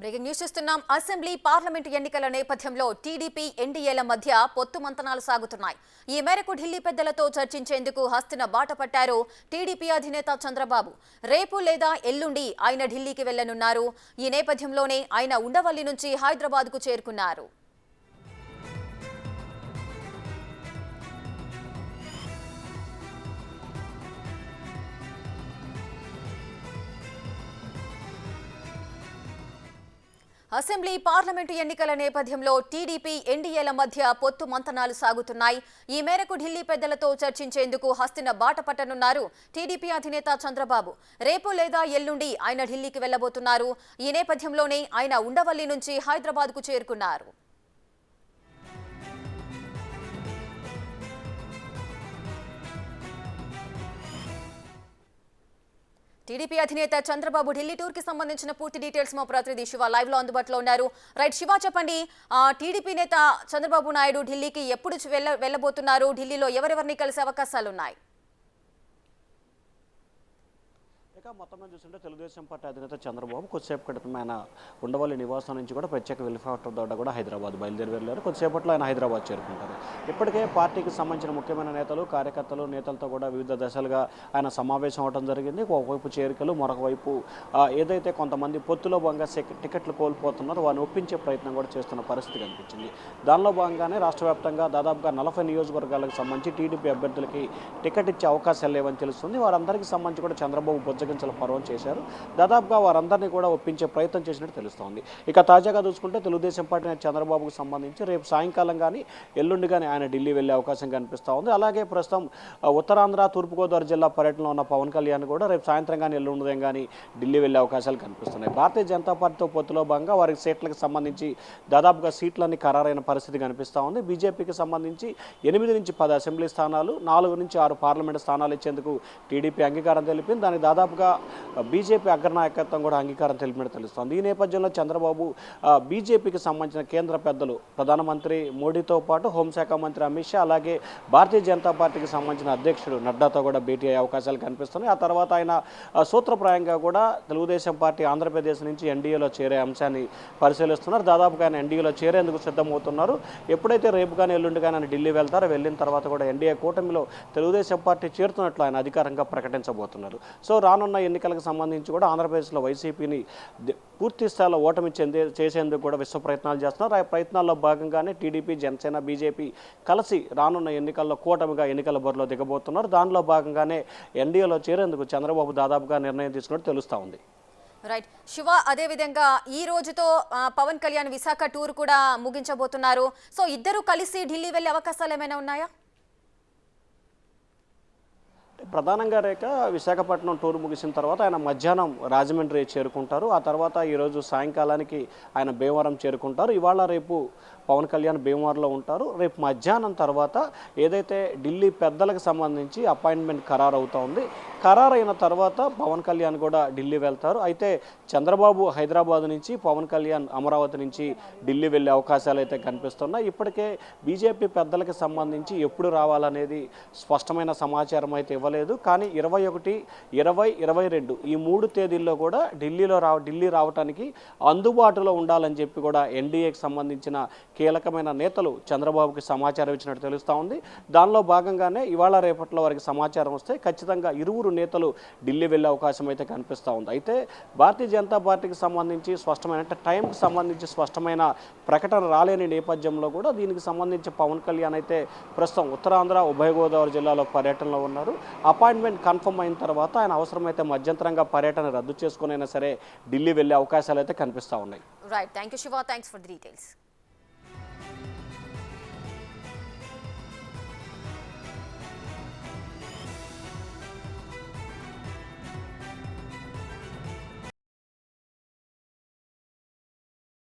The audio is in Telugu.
బ్రేకింగ్ న్యూస్ చూస్తున్నాం. అసెంబ్లీ పార్లమెంటు ఎన్నికల నేపథ్యంలో టీడీపీ ఎన్డీఏల మధ్య పొత్తు మంతనాలు సాగుతున్నాయి. ఈ మేరకు ఢిల్లీ పెద్దలతో చర్చించేందుకు హస్తిన బాట పట్టారు టీడీపీ అధినేత చంద్రబాబు. రేపు లేదా ఎల్లుండి ఆయన ఢిల్లీకి వెళ్లనున్నారు. ఈ నేపథ్యంలోనే ఆయన ఉండవల్లి నుంచి హైదరాబాద్కు చేరుకున్నారు. అసెంబ్లీ పార్లమెంటు ఎన్నికల నేపథ్యంలో టీడీపీ ఎన్డీఏల మధ్య పొత్తు మంతనాలు సాగుతున్నాయి. ఈ మేరకు ఢిల్లీ పెద్దలతో చర్చించేందుకు హస్తిన బాట పట్టనున్నారు టీడీపీ అధినేత చంద్రబాబు. రేపు లేదా ఎల్లుండి ఆయన ఢిల్లీకి వెళ్లబోతున్నారు. ఈ నేపథ్యంలోనే ఆయన ఉండవల్లి నుంచి హైదరాబాద్కు చేరుకున్నారు. టీడీపీ అధినేత చంద్రబాబు ఢిల్లీ టూర్ కి సంబంధించిన పూర్తి డీటెయిల్స్ మా ప్రతినిధి శివ లైవ్ లో అందుబాటులో ఉన్నారు. రైట్ శివ, చెప్పండి, టీడీపీ నేత చంద్రబాబు నాయుడు ఢిల్లీకి ఎప్పుడు వెళ్లబోతున్నారు? ఢిల్లీలో ఎవరెవరిని కలిసే అవకాశాలు ఉన్నాయి? మొత్తం మీద చూస్తుంటే తెలుగుదేశం పార్టీ అధినేత చంద్రబాబు కొద్దిసేపు క్రితం ఆయన ఉండవల్లి నివాసం నుంచి కూడా ప్రత్యేక హెలికాప్టర్ ద్వారా కూడా హైదరాబాద్ బయలుదేరి వెళ్ళారు. కొద్దిసేపట్లో ఆయన హైదరాబాద్ చేరుకుంటారు. ఇప్పటికే పార్టీకి సంబంధించిన ముఖ్యమైన నేతలు, కార్యకర్తలు, నేతలతో కూడా వివిధ దశలుగా ఆయన సమావేశం అవడం జరిగింది. ఒకవైపు చేరికలు, మరొక వైపు ఏదైతే కొంతమంది పొత్తులో భాగంగా టికెట్లు కోల్పోతున్నారో వారిని ఒప్పించే ప్రయత్నం కూడా చేస్తున్న పరిస్థితి కనిపించింది. దానిలో భాగంగానే రాష్ట్ర వ్యాప్తంగా దాదాపుగా 40 నియోజకవర్గాలకు సంబంధించి టీడీపీ అభ్యర్థులకి టికెట్ ఇచ్చే అవకాశాలు లేవని తెలుస్తుంది. వారందరికీ సంబంధించి కూడా చంద్రబాబు బొజ్జగించల పర్వం చేశారు. దాదాపుగా వారందరినీ కూడా ఒప్పించే ప్రయత్నం చేసినట్టు తెలుస్తోంది. ఇక తాజాగా చూసుకుంటే తెలుగుదేశం పార్టీ చంద్రబాబుకు సంబంధించి రేపు సాయంకాలం కానీ ఎల్లుండి కానీ ఆయన ఢిల్లీ వెళ్లే అవకాశం కనిపిస్తూ ఉంది. అలాగే ప్రస్తుతం ఉత్తరాంధ్ర, తూర్పుగోదావరి జిల్లా పర్యటనలో ఉన్న పవన్ కళ్యాణ్ కూడా రేపు సాయంత్రం కానీ ఎల్లుండి కానీ ఢిల్లీ వెళ్లే అవకాశాలు కనిపిస్తున్నాయి. భారతీయ జనతా పార్టీతో పొత్తులో భాగంగా వారికి సీట్లకు సంబంధించి దాదాపుగా సీట్లన్నీ ఖరారైన పరిస్థితి కనిపిస్తూ ఉంది. బీజేపీకి సంబంధించి 8 నుంచి 10 అసెంబ్లీ స్థానాలు, 4 నుంచి 6 పార్లమెంటు స్థానాలు ఇచ్చేందుకు టీడీపీ అంగీకారం తెలిపింది. దానికి దాదాపుగా బీజేపీ అగ్రనాయకత్వం కూడా అంగీకారం తెలిపినట్టు తెలుస్తోంది. ఈ నేపథ్యంలో చంద్రబాబు బీజేపీకి సంబంధించిన కేంద్ర పెద్దలు, ప్రధానమంత్రి మోడీతో పాటు హోంశాఖ మంత్రి అమిత్ షా, అలాగే భారతీయ జనతా పార్టీకి సంబంధించిన అధ్యక్షుడు నడ్డాతో కూడా భేటీ అయ్యే అవకాశాలు కనిపిస్తున్నాయి. ఆ తర్వాత ఆయన సూత్రప్రాయంగా కూడా తెలుగుదేశం పార్టీ ఆంధ్రప్రదేశ్ నుంచి ఎన్డీఏలో చేరే అంశాన్ని పరిశీలిస్తున్నారు. దాదాపుగా ఆయన ఎన్డీఏలో చేరేందుకు సిద్ధమవుతున్నారు. ఎప్పుడైతే రేపు కానీ ఎల్లుండి కానీ ఆయన ఢిల్లీ వెళ్తారో, వెళ్ళిన తర్వాత కూడా ఎన్డీఏ కూటమిలో తెలుగుదేశం పార్టీ చేరుతున్నట్లు ఆయన అధికారంగా ప్రకటించబోతున్నారు. సో రానున్న ఎన్నికలకు సంబంధించి కూడా ఆంధ్రప్రదేశ్లో వైసీపీని పూర్తి స్థాయిలో ఓటమి చేసేందుకు కూడా విశ్వ ప్రయత్నాలు చేస్తున్నారు. ఆ ప్రయత్నాల్లో భాగంగానే టీడీపీ, జనసేన, బీజేపీ కలిసి రానున్న ఎన్నికల్లో కూటమిగా ఎన్నికల బరిలో దిగబోతున్నారు. దానిలో భాగంగానే ఎన్డీఏలో చేరేందుకు చంద్రబాబు దాదాపుగా నిర్ణయం తీసుకున్నట్టు తెలుస్తూ ఉంది. రైట్ శివ, అదేవిధంగా ఈ రోజుతో పవన్ కళ్యాణ్ విశాఖ టూర్ కూడా ముగించబోతున్నారు. సో ఇద్దరు కలిసి ఢిల్లీ వెళ్లే అవకాశాలు ఏమైనా ఉన్నాయా? ప్రధానంగా విశాఖపట్నం టూర్ ముగిసిన తర్వాత ఆయన మధ్యాహ్నం రాజమండ్రి చేరుకుంటారు. ఆ తర్వాత ఈరోజు సాయంకాలానికి ఆయన భీమవరం చేరుకుంటారు. ఇవాళ రేపు పవన్ కళ్యాణ్ భీమవరంలో ఉంటారు. రేపు మధ్యాహ్నం తర్వాత ఏదైతే ఢిల్లీ పెద్దలకు సంబంధించి అపాయింట్మెంట్ ఖరారు అవుతూ ఉంది, ఖరారైన తర్వాత పవన్ కళ్యాణ్ కూడా ఢిల్లీ వెళ్తారు. అయితే చంద్రబాబు హైదరాబాద్ నుంచి, పవన్ కళ్యాణ్ అమరావతి నుంచి ఢిల్లీ వెళ్ళే అవకాశాలు అయితే కనిపిస్తున్నాయి. ఇప్పటికే బీజేపీ పెద్దలకు సంబంధించి ఎప్పుడు రావాలనేది స్పష్టమైన సమాచారం అయితే ఇవ్వలేదు. కానీ 21, 20, 22 ఈ 3 తేదీల్లో కూడా ఢిల్లీ రావడానికి అందుబాటులో ఉండాలని చెప్పి కూడా ఎన్డీఏకి సంబంధించిన కీలకమైన నేతలు చంద్రబాబుకి సమాచారం ఇచ్చినట్టు తెలుస్తూ ఉంది. దానిలో భాగంగానే ఇవాళ రేపట్లో వారికి సమాచారం వస్తే ఖచ్చితంగా ఇరువురు నేతలు ఢిల్లీ వెళ్ళే అవకాశం అయితే కనిపిస్తూ ఉంది. అయితే భారతీయ జనతా పార్టీకి సంబంధించి స్పష్టమైన టైంకి సంబంధించి స్పష్టమైన ప్రకటన రాలేని నేపథ్యంలో కూడా దీనికి సంబంధించి పవన్ కళ్యాణ్ అయితే ప్రస్తుతం ఉత్తరాంధ్ర, ఉభయ గోదావరి జిల్లాలో పర్యటనలో ఉన్నారు. అపాయింట్మెంట్ కన్ఫర్మ్ అయిన తర్వాత ఆయన అవసరమైతే మధ్యంతరంగా పర్యటన రద్దు చేసుకునైనా సరే ఢిల్లీ వెళ్ళే అవకాశాలు అయితే కనిపిస్తూ ఉన్నాయి. Right, thank you Shiva, thanks for the details.